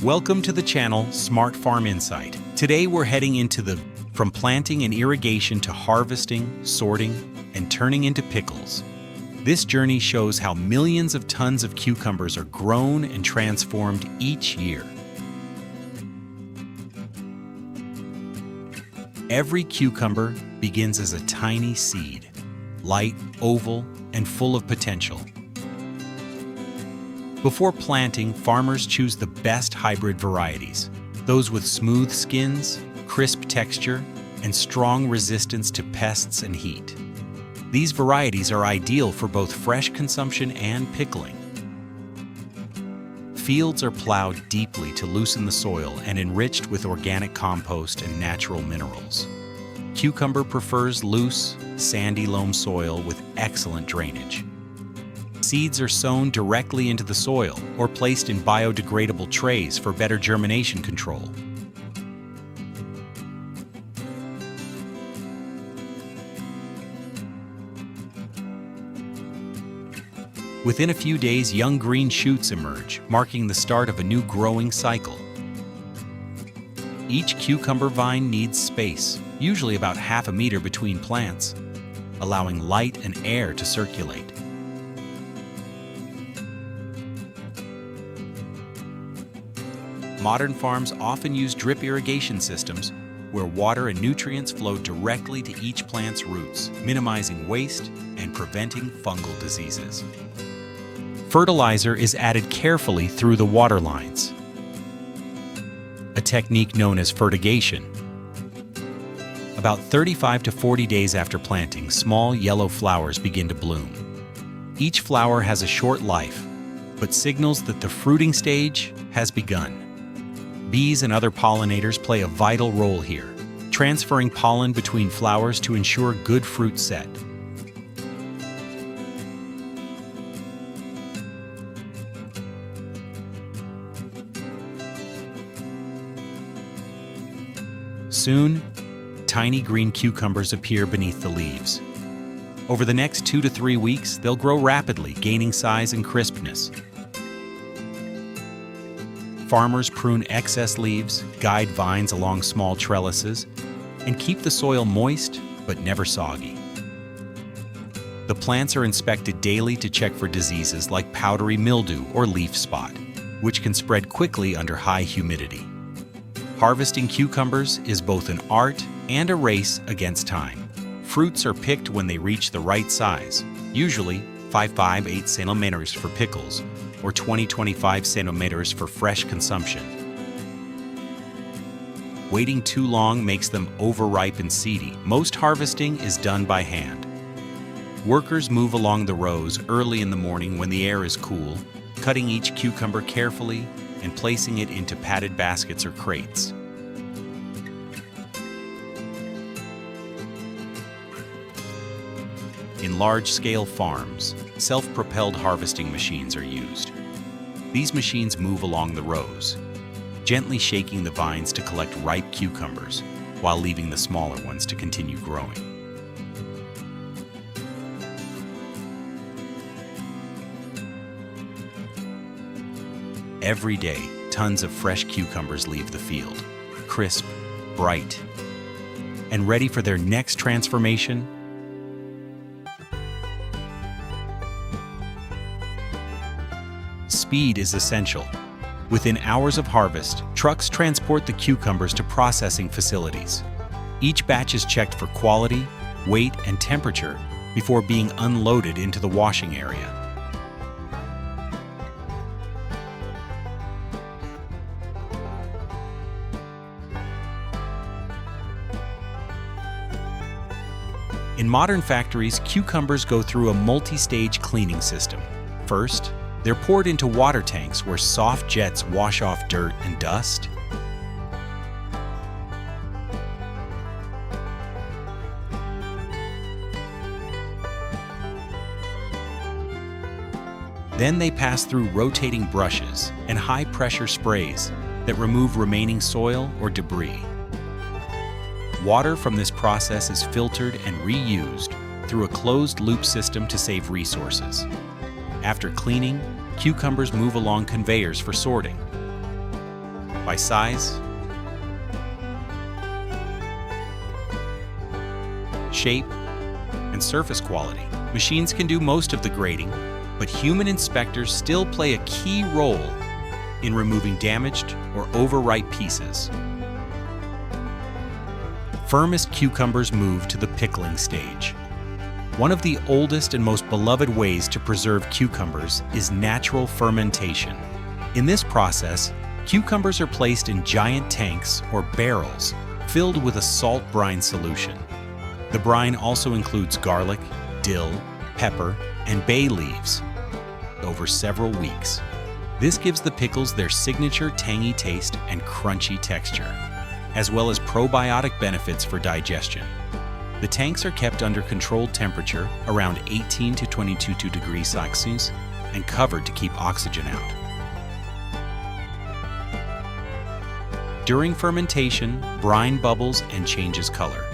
Welcome to the channel Smart Farm Insight. Today we're heading into from planting and irrigation to harvesting, sorting, and turning into pickles. This journey shows how millions of tons of cucumbers are grown and transformed each year. Every cucumber begins as a tiny seed, light, oval, and full of potential. Before planting, farmers choose the best hybrid varieties, those with smooth skins, crisp texture, and strong resistance to pests and heat. These varieties are ideal for both fresh consumption and pickling. Fields are plowed deeply to loosen the soil and enriched with organic compost and natural minerals. Cucumber prefers loose, sandy loam soil with excellent drainage. Seeds are sown directly into the soil or placed in biodegradable trays for better germination control. Within a few days, young green shoots emerge, marking the start of a new growing cycle. Each cucumber vine needs space, usually about half a meter between plants, allowing light and air to circulate. Modern farms often use drip irrigation systems where water and nutrients flow directly to each plant's roots, minimizing waste and preventing fungal diseases. Fertilizer is added carefully through the water lines, a technique known as fertigation. About 35 to 40 days after planting, small yellow flowers begin to bloom. Each flower has a short life, but signals that the fruiting stage has begun. Bees and other pollinators play a vital role here, transferring pollen between flowers to ensure good fruit set. Soon, tiny green cucumbers appear beneath the leaves. Over the next 2 to 3 weeks, they'll grow rapidly, gaining size and crispness. Farmers prune excess leaves, guide vines along small trellises, and keep the soil moist but never soggy. The plants are inspected daily to check for diseases like powdery mildew or leaf spot, which can spread quickly under high humidity. Harvesting cucumbers is both an art and a race against time. Fruits are picked when they reach the right size, usually 5-8 centimeters for pickles, or 20-25 centimeters for fresh consumption. Waiting too long makes them overripe and seedy. Most harvesting is done by hand. Workers move along the rows early in the morning when the air is cool, cutting each cucumber carefully and placing it into padded baskets or crates. In large-scale farms, self-propelled harvesting machines are used. These machines move along the rows, gently shaking the vines to collect ripe cucumbers, while leaving the smaller ones to continue growing. Every day, tons of fresh cucumbers leave the field, crisp, bright, and ready for their next transformation. Speed is essential. Within hours of harvest, trucks transport the cucumbers to processing facilities. Each batch is checked for quality, weight, and temperature before being unloaded into the washing area. In modern factories, cucumbers go through a multi-stage cleaning system. First, they're poured into water tanks where soft jets wash off dirt and dust. Then they pass through rotating brushes and high-pressure sprays that remove remaining soil or debris. Water from this process is filtered and reused through a closed-loop system to save resources. After cleaning, cucumbers move along conveyors for sorting. by size, shape, and surface quality. Machines can do most of the grading, but human inspectors still play a key role in removing damaged or overripe pieces. Firmest cucumbers move to the pickling stage. One of the oldest and most beloved ways to preserve cucumbers is natural fermentation. In this process, cucumbers are placed in giant tanks or barrels filled with a salt brine solution. The brine also includes garlic, dill, pepper, and bay leaves over several weeks. This gives the pickles their signature tangy taste and crunchy texture, as well as probiotic benefits for digestion. The tanks are kept under controlled temperature around 18 to 22 degrees Celsius and covered to keep oxygen out. During fermentation, brine bubbles and changes color,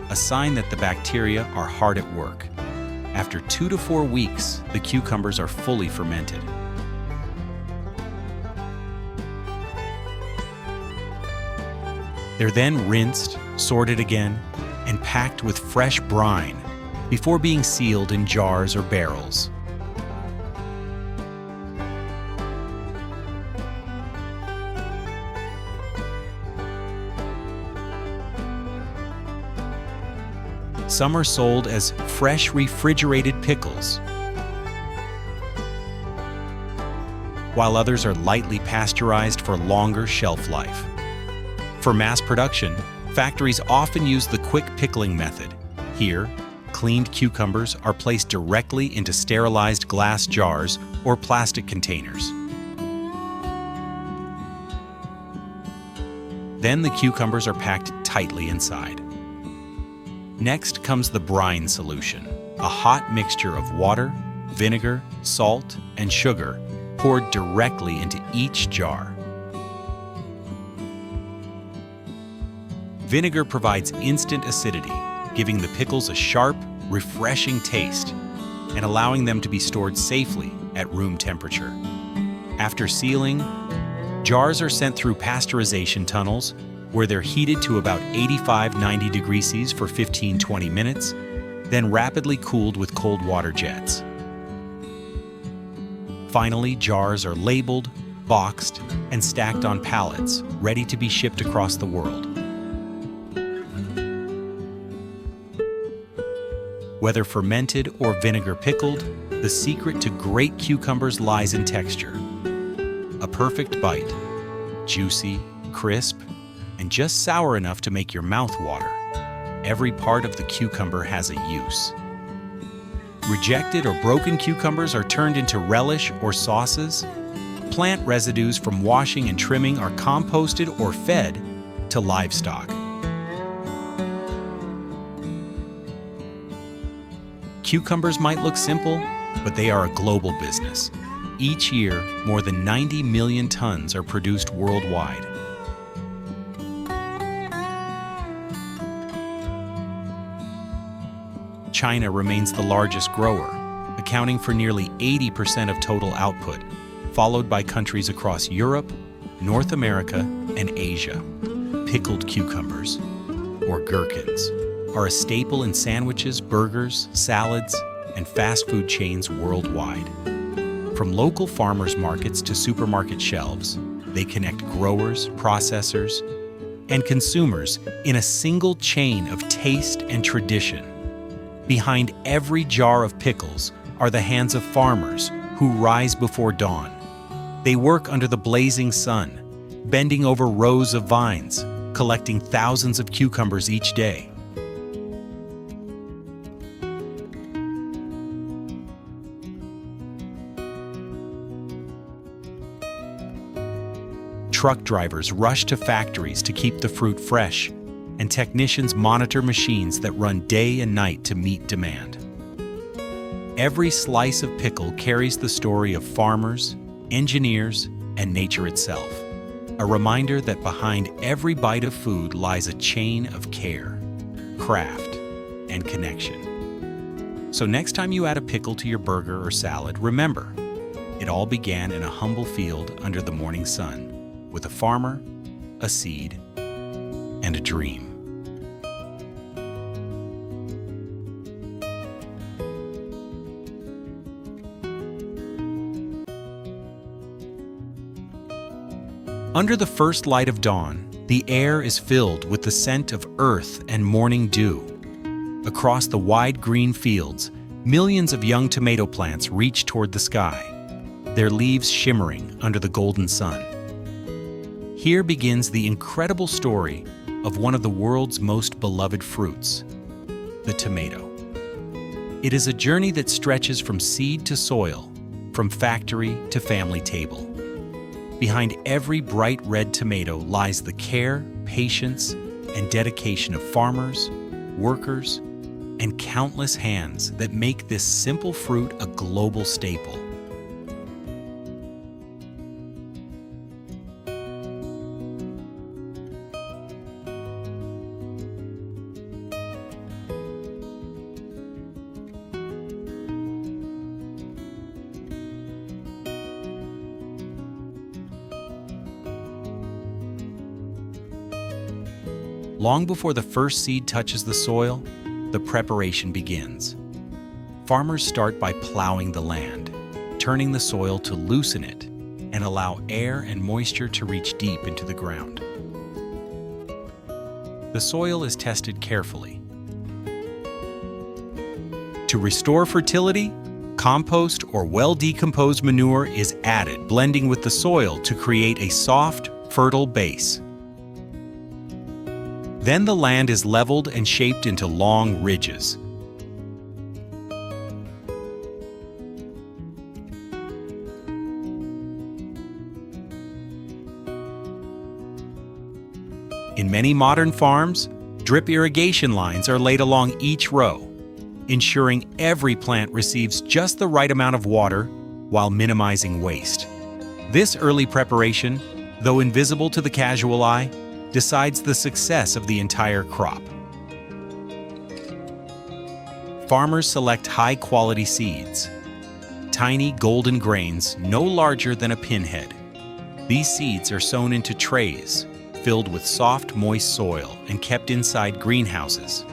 a sign that the bacteria are hard at work. After 2 to 4 weeks, the cucumbers are fully fermented. They're then rinsed, sorted again, and packed with fresh brine before being sealed in jars or barrels. Some are sold as fresh refrigerated pickles, while others are lightly pasteurized for longer shelf life. For mass production, factories often use the quick pickling method. Here, cleaned cucumbers are placed directly into sterilized glass jars or plastic containers. Then the cucumbers are packed tightly inside. Next comes the brine solution, a hot mixture of water, vinegar, salt, and sugar poured directly into each jar. Vinegar provides instant acidity, giving the pickles a sharp, refreshing taste and allowing them to be stored safely at room temperature. After sealing, jars are sent through pasteurization tunnels where they're heated to about 85–90 degrees Celsius for 15–20 minutes, then rapidly cooled with cold water jets. Finally, jars are labeled, boxed, and stacked on pallets, ready to be shipped across the world. Whether fermented or vinegar pickled, the secret to great cucumbers lies in texture. A perfect bite, juicy, crisp, and just sour enough to make your mouth water. Every part of the cucumber has a use. Rejected or broken cucumbers are turned into relish or sauces. Plant residues from washing and trimming are composted or fed to livestock. Cucumbers might look simple, but they are a global business. Each year, more than 90 million tons are produced worldwide. China remains the largest grower, accounting for nearly 80% of total output, followed by countries across Europe, North America, and Asia. Pickled cucumbers, or gherkins, are a staple in sandwiches, burgers, salads, and fast food chains worldwide. From local farmers markets to supermarket shelves, they connect growers, processors, and consumers in a single chain of taste and tradition. Behind every jar of pickles are the hands of farmers who rise before dawn. They work under the blazing sun, bending over rows of vines, collecting thousands of cucumbers each day. Truck drivers rush to factories to keep the fruit fresh, and technicians monitor machines that run day and night to meet demand. Every slice of pickle carries the story of farmers, engineers, and nature itself, a reminder that behind every bite of food lies a chain of care, craft, and connection. So next time you add a pickle to your burger or salad, remember, it all began in a humble field under the morning sun, with a farmer a seed, and a dream. Under the first light of dawn, the air is filled with the scent of earth and morning dew. Across the wide green fields, millions of young tomato plants reach toward the sky, their leaves shimmering under the golden sun. Here begins the incredible story of one of the world's most beloved fruits, the tomato. It is a journey that stretches from seed to soil, from factory to family table. Behind every bright red tomato lies the care, patience, and dedication of farmers, workers, and countless hands that make this simple fruit a global staple. Long before the first seed touches the soil, the preparation begins. Farmers start by plowing the land, turning the soil to loosen it and allow air and moisture to reach deep into the ground. The soil is tested carefully. To restore fertility, compost or well-decomposed manure is added, blending with the soil to create a soft, fertile base. Then the land is leveled and shaped into long ridges. In many modern farms, drip irrigation lines are laid along each row, ensuring every plant receives just the right amount of water while minimizing waste. This early preparation, though invisible to the casual eye, decides the success of the entire crop. Farmers select high-quality seeds, tiny golden grains no larger than a pinhead. These seeds are sown into trays, filled with soft, moist soil and kept inside greenhouses.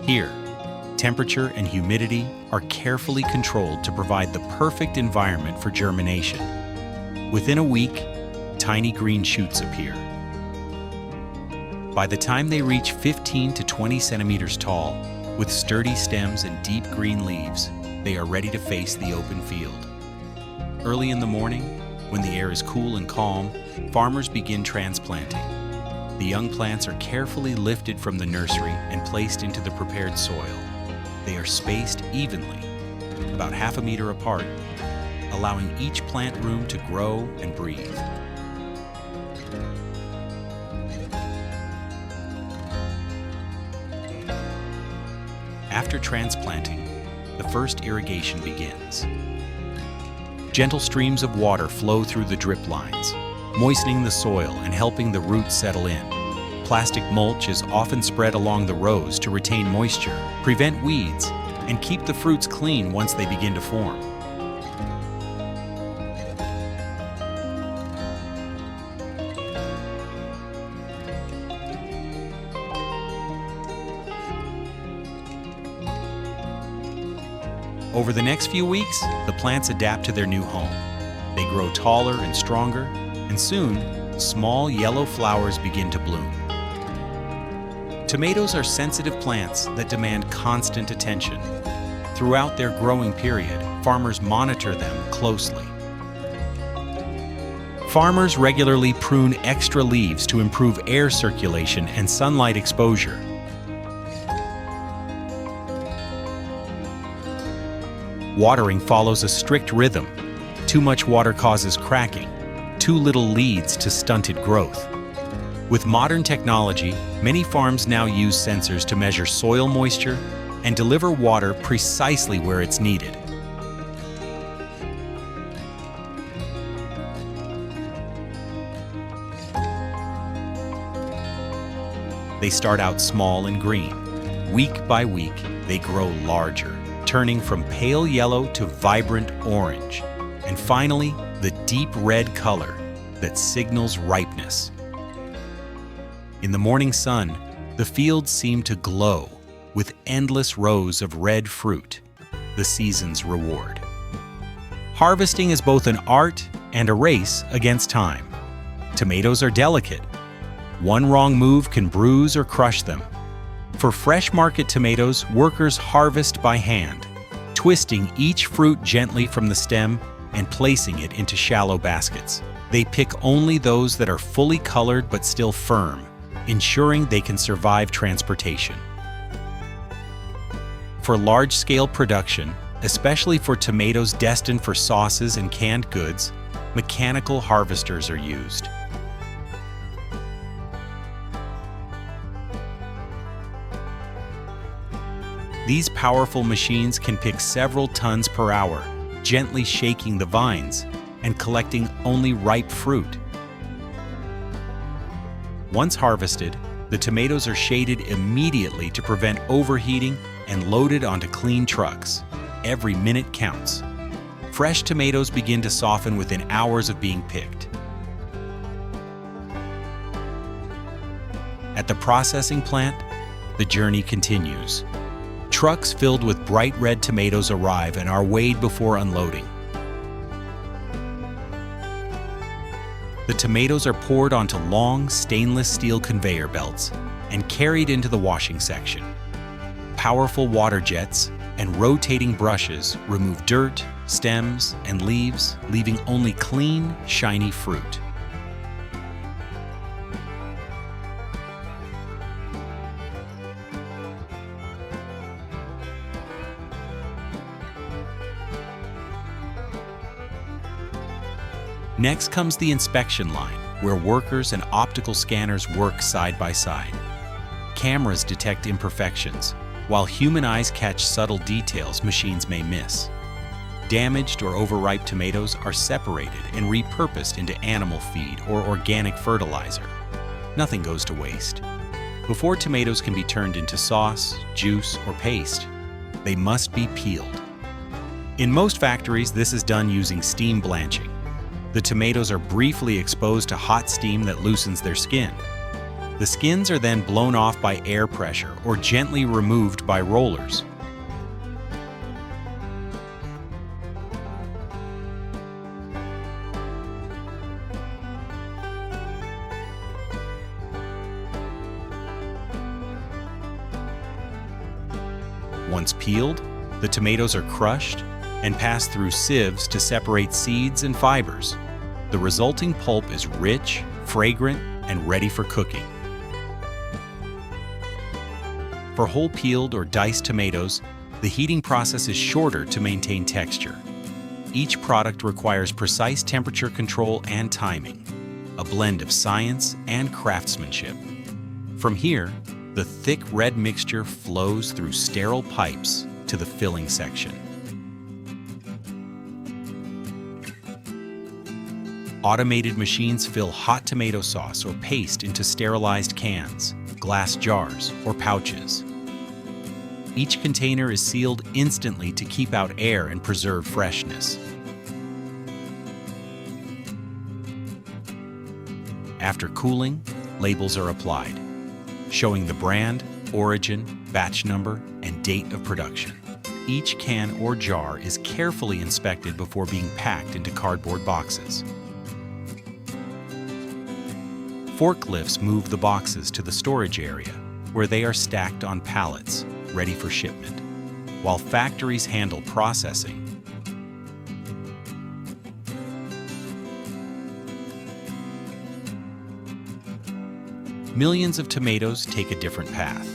Here, temperature and humidity are carefully controlled to provide the perfect environment for germination. Within a week, tiny green shoots appear. By the time they reach 15 to 20 centimeters tall, with sturdy stems and deep green leaves, they are ready to face the open field. Early in the morning, when the air is cool and calm, farmers begin transplanting. The young plants are carefully lifted from the nursery and placed into the prepared soil. They are spaced evenly, about half a meter apart, allowing each plant room to grow and breathe. After transplanting, the first irrigation begins. Gentle streams of water flow through the drip lines, moistening the soil and helping the roots settle in. Plastic mulch is often spread along the rows to retain moisture, prevent weeds, and keep the fruits clean once they begin to form. Over the next few weeks, the plants adapt to their new home. They grow taller and stronger, and soon, small yellow flowers begin to bloom. Tomatoes are sensitive plants that demand constant attention. Throughout their growing period, farmers monitor them closely. Farmers regularly prune extra leaves to improve air circulation and sunlight exposure. Watering follows a strict rhythm. Too much water causes cracking. Too little leads to stunted growth. With modern technology, many farms now use sensors to measure soil moisture, and deliver water precisely where it's needed. They start out small and green. Week by week, they grow larger, turning from pale yellow to vibrant orange, and finally, the deep red color that signals ripeness. In the morning sun, the fields seem to glow with endless rows of red fruit, the season's reward. Harvesting is both an art and a race against time. Tomatoes are delicate. One wrong move can bruise or crush them. For fresh market tomatoes, workers harvest by hand, twisting each fruit gently from the stem and placing it into shallow baskets. They pick only those that are fully colored but still firm, ensuring they can survive transportation. For large-scale production, especially for tomatoes destined for sauces and canned goods, mechanical harvesters are used. These powerful machines can pick several tons per hour, gently shaking the vines and collecting only ripe fruit. Once harvested, the tomatoes are shaded immediately to prevent overheating and loaded onto clean trucks. Every minute counts. Fresh tomatoes begin to soften within hours of being picked. At the processing plant, the journey continues. Trucks filled with bright red tomatoes arrive and are weighed before unloading. The tomatoes are poured onto long stainless steel conveyor belts and carried into the washing section. Powerful water jets and rotating brushes remove dirt, stems, and leaves, leaving only clean, shiny fruit. Next comes the inspection line, where workers and optical scanners work side by side. Cameras detect imperfections, while human eyes catch subtle details machines may miss. Damaged or overripe tomatoes are separated and repurposed into animal feed or organic fertilizer. Nothing goes to waste. Before tomatoes can be turned into sauce, juice, or paste, they must be peeled. In most factories, this is done using steam blanching. The tomatoes are briefly exposed to hot steam that loosens their skin. The skins are then blown off by air pressure or gently removed by rollers. Once peeled, the tomatoes are crushed and pass through sieves to separate seeds and fibers. The resulting pulp is rich, fragrant, and ready for cooking. For whole peeled or diced tomatoes, the heating process is shorter to maintain texture. Each product requires precise temperature control and timing, a blend of science and craftsmanship. From here, the thick red mixture flows through sterile pipes to the filling section. Automated machines fill hot tomato sauce or paste into sterilized cans, glass jars, or pouches. Each container is sealed instantly to keep out air and preserve freshness. After cooling, labels are applied, showing the brand, origin, batch number, and date of production. Each can or jar is carefully inspected before being packed into cardboard boxes. Forklifts move the boxes to the storage area, where they are stacked on pallets, ready for shipment, while factories handle processing. Millions of tomatoes take a different path: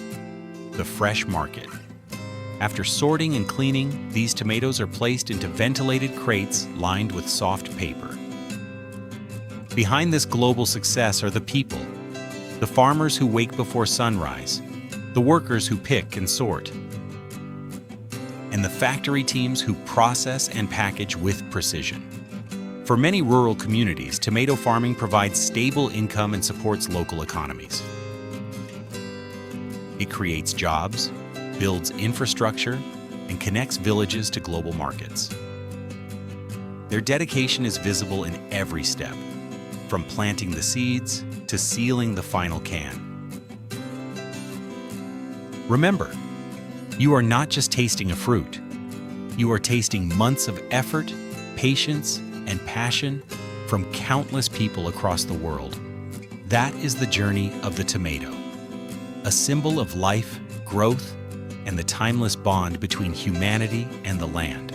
the fresh market. After sorting and cleaning, these tomatoes are placed into ventilated crates lined with soft paper. Behind this global success are the people, the farmers who wake before sunrise, the workers who pick and sort, and the factory teams who process and package with precision. For many rural communities, tomato farming provides stable income and supports local economies. It creates jobs, builds infrastructure, and connects villages to global markets. Their dedication is visible in every step, from planting the seeds to sealing the final can. Remember, you are not just tasting a fruit. You are tasting months of effort, patience, and passion from countless people across the world. That is the journey of the tomato, a symbol of life, growth, and the timeless bond between humanity and the land.